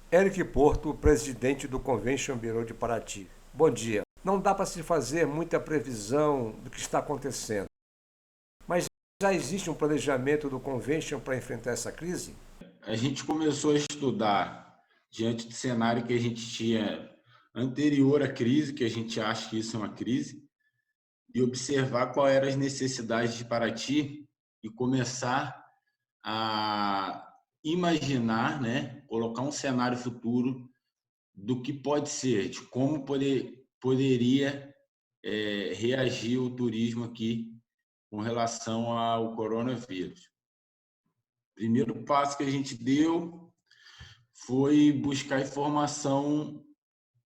Eric Porto, presidente do Convention Bureau de Paraty. Bom dia. Não dá para se fazer muita previsão do que está acontecendo, mas já existe um planejamento do Convention para enfrentar essa crise? A gente começou a estudar diante do cenário que a gente tinha anterior à crise, que a gente acha que isso é uma crise, e observar quais eram as necessidades de Paraty e começar a imaginar, né, colocar um cenário futuro do que pode ser, de como poderia reagir o turismo aqui com relação ao coronavírus. O primeiro passo que a gente deu foi buscar informação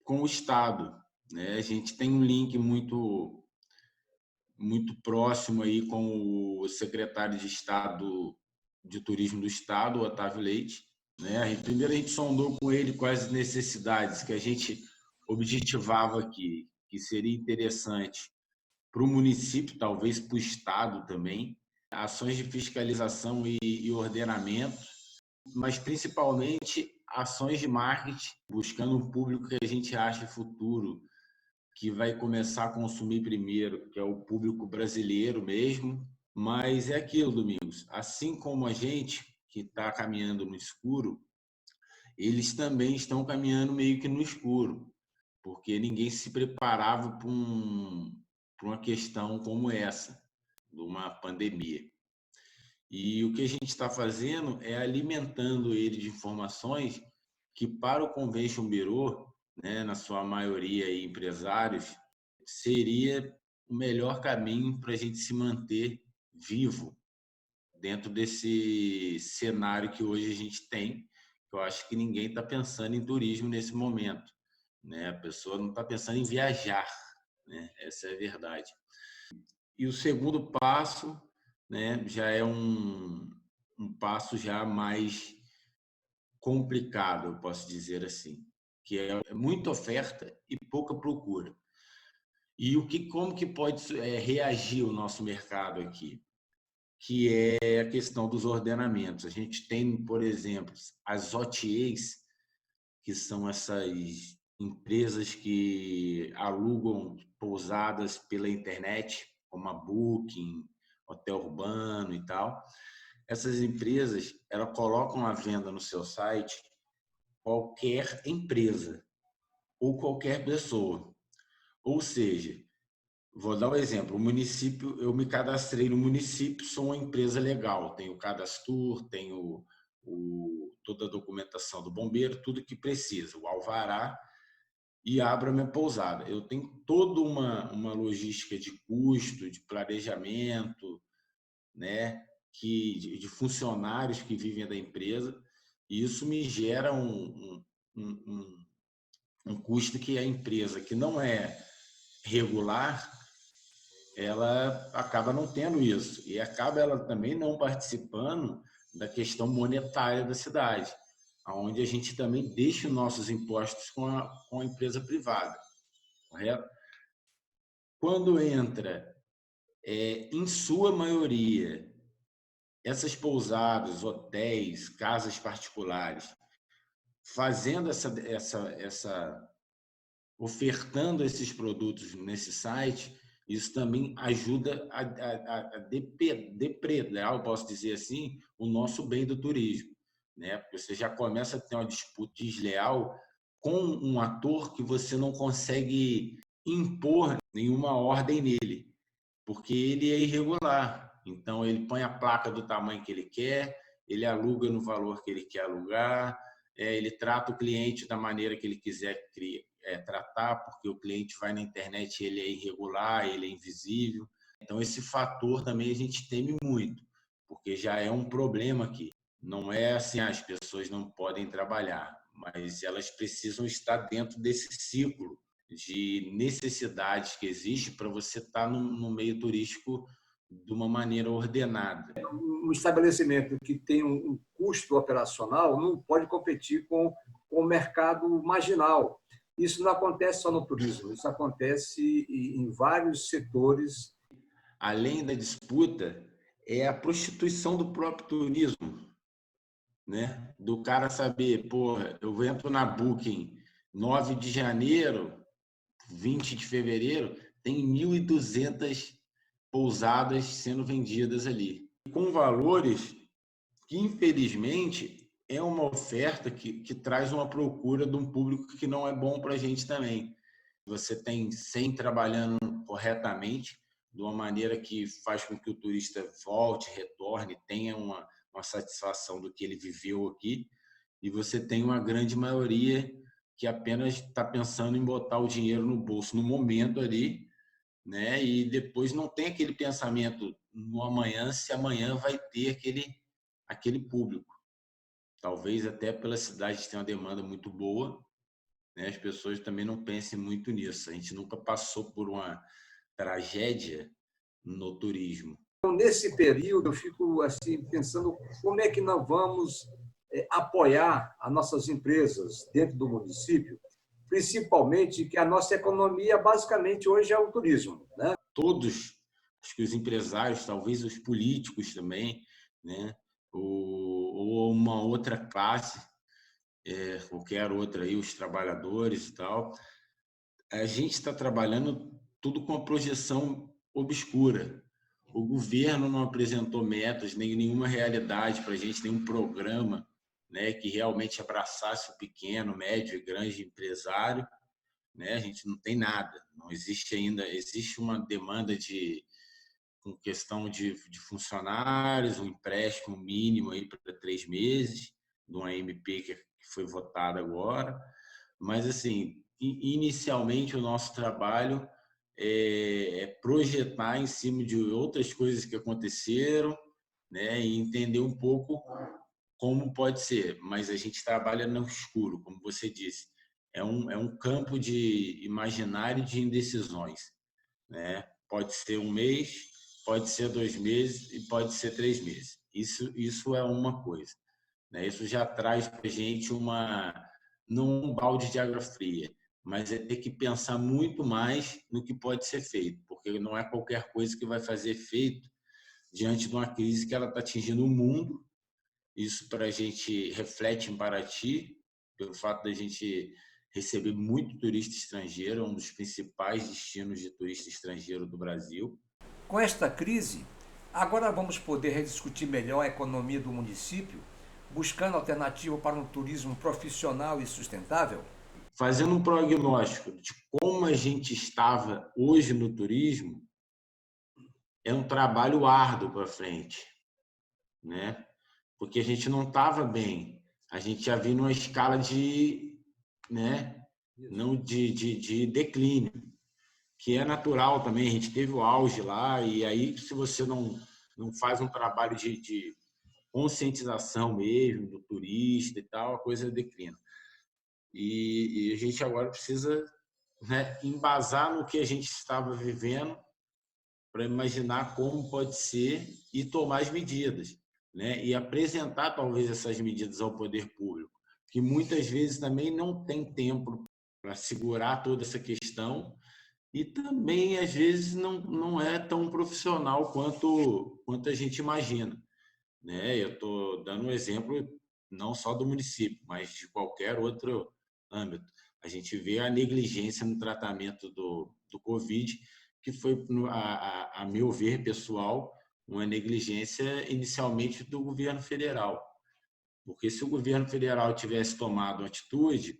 com o Estado, né? A gente tem um link muito próximo aí com o secretário de Estado de Turismo do Estado, Otávio Leite, né? Primeiro a gente sondou com ele quais as necessidades que a gente objetivava aqui, que seria interessante para o município, talvez para o Estado também, ações de fiscalização e ordenamento, mas principalmente ações de marketing, buscando um público que a gente acha futuro, que vai começar a consumir primeiro, que é o público brasileiro mesmo. Mas é aquilo, Domingos, assim como a gente que está caminhando no escuro, eles também estão caminhando meio que no escuro, porque ninguém se preparava para uma questão como essa, de uma pandemia. E o que a gente está fazendo é alimentando ele de informações que, para o Convention Bureau, né, na sua maioria aí, empresários, seria o melhor caminho para a gente se manter vivo dentro desse cenário que hoje a gente tem. Eu acho que ninguém está pensando em turismo nesse momento, né? A pessoa não está pensando em viajar, né? Essa é a verdade. E o segundo passo, né, já é um passo já mais complicado, eu posso dizer assim, que é muita oferta e pouca procura. E como que pode reagir o nosso mercado aqui? Que é a questão dos ordenamentos. A gente tem, por exemplo, as OTAs, que são essas empresas que alugam pousadas pela internet, como a Booking, Hotel Urbano e tal. Essas empresas, elas colocam à venda no seu site qualquer empresa ou qualquer pessoa. Ou seja, vou dar um exemplo, o município, eu me cadastrei no município, sou uma empresa legal, tenho o cadastro, tenho toda a documentação do bombeiro, tudo que precisa, o alvará, e abro a minha pousada. Eu tenho toda uma logística de custo, de planejamento, né, de funcionários que vivem da empresa, e isso me gera um, um custo que a empresa que não é regular, ela acaba não tendo isso, e acaba ela também não participando da questão monetária da cidade, onde a gente também deixa os nossos impostos com a empresa privada, correto? Quando entra, em sua maioria, essas pousadas, hotéis, casas particulares, fazendo ofertando esses produtos nesse site, isso também ajuda a depredar, eu posso dizer assim, o nosso bem do turismo, né? Porque você já começa a ter uma disputa desleal com um ator que você não consegue impor nenhuma ordem nele, porque ele é irregular. Então, ele põe a placa do tamanho que ele quer, ele aluga no valor que ele quer alugar, ele trata o cliente da maneira que ele quiser tratar, porque o cliente vai na internet, ele é irregular, ele é invisível. Então, esse fator também a gente teme muito, porque já é um problema aqui. Não é assim, as pessoas não podem trabalhar, mas elas precisam estar dentro desse ciclo de necessidades que existe para você estar no meio turístico de uma maneira ordenada. Um estabelecimento que tem um custo operacional não pode competir com o mercado marginal. Isso não acontece só no turismo, isso acontece em vários setores. Além da disputa, é a prostituição do próprio turismo, né? Do cara saber, porra, eu entro na Booking 9 de janeiro, 20 de fevereiro, tem 1.200 pousadas sendo vendidas ali. Com valores que, infelizmente, é uma oferta que traz uma procura de um público que não é bom para a gente também. Você tem 100 trabalhando corretamente, de uma maneira que faz com que o turista volte, retorne, tenha uma satisfação do que ele viveu aqui, e você tem uma grande maioria que apenas está pensando em botar o dinheiro no bolso no momento ali, né? E depois não tem aquele pensamento no amanhã, se amanhã vai ter aquele público. Talvez até pela cidade ter uma demanda muito boa, né? As pessoas também não pensem muito nisso. A gente nunca passou por uma tragédia no turismo. Então, nesse período, eu fico assim pensando como é que nós vamos apoiar as nossas empresas dentro do município, principalmente que a nossa economia basicamente hoje é o turismo, né? Todos, acho que os empresários, talvez os políticos também, né? Ou uma outra classe, qualquer outra aí, os trabalhadores e tal. A gente está trabalhando tudo com a projeção obscura. O governo não apresentou metas, nem nenhuma realidade para a gente, nenhum programa, né, que realmente abraçasse o pequeno, médio e grande empresário. Né? A gente não tem nada, não existe ainda, existe uma demanda com questão de funcionários, um empréstimo mínimo aí para 3 meses, de uma MP que foi votada agora, mas assim, inicialmente o nosso trabalho é projetar em cima de outras coisas que aconteceram, né, e entender um pouco como pode ser, mas a gente trabalha no escuro, como você disse. É um campo de imaginário de indecisões, né? Pode ser um mês, pode ser 2 meses e pode ser 3 meses. Isso é uma coisa, né? Isso já traz para a gente não um balde de água fria, mas é ter que pensar muito mais no que pode ser feito, porque não é qualquer coisa que vai fazer efeito diante de uma crise que ela está atingindo o mundo. Isso para a gente reflete em Paraty, pelo fato da gente receber muito turista estrangeiro, é um dos principais destinos de turista estrangeiro do Brasil. Com esta crise, agora vamos poder rediscutir melhor a economia do município, buscando alternativa para um turismo profissional e sustentável? Fazendo um prognóstico de como a gente estava hoje no turismo, é um trabalho árduo para frente, né? Porque a gente não estava bem. A gente já vinha numa escala né? Não de declínio, que é natural também. A gente teve o auge lá, e aí, se você não faz um trabalho de conscientização mesmo do turista e tal, a coisa declina. E a gente agora precisa, né, embasar no que a gente estava vivendo para imaginar como pode ser e tomar as medidas, né? E apresentar talvez essas medidas ao poder público, que muitas vezes também não tem tempo para segurar toda essa questão e também às vezes não é tão profissional quanto a gente imagina, né? Eu estou dando um exemplo não só do município, mas de qualquer outro âmbito. A gente vê a negligência no tratamento do Covid, que foi, a meu ver, pessoal, uma negligência inicialmente do governo federal. Porque se o governo federal tivesse tomado uma atitude,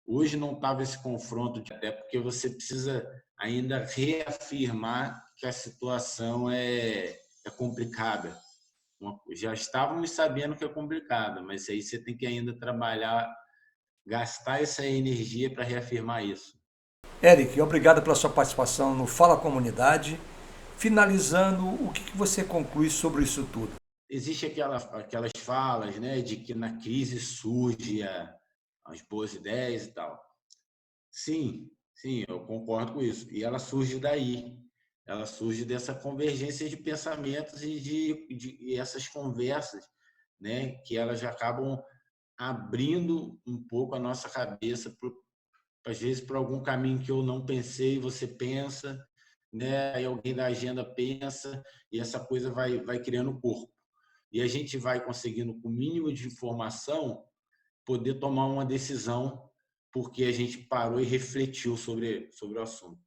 hoje não estava esse confronto, até porque você precisa ainda reafirmar que a situação é complicada. Já estávamos sabendo que é complicado, mas aí você tem que ainda trabalhar, gastar essa energia para reafirmar isso. Eric, obrigado pela sua participação no Fala Comunidade. Finalizando, o que você conclui sobre isso tudo? Existe aquelas falas, né, de que na crise surge as boas ideias e tal. Sim, sim, eu concordo com isso. E ela surge daí. Ela surge dessa convergência de pensamentos e essas conversas, né, que elas já acabam abrindo um pouco a nossa cabeça, às vezes, por algum caminho que eu não pensei, você pensa, né? Aí alguém da agenda pensa, e essa coisa vai criando corpo. e a gente vai conseguindo, com o mínimo de informação, poder tomar uma decisão, porque a gente parou e refletiu sobre o assunto.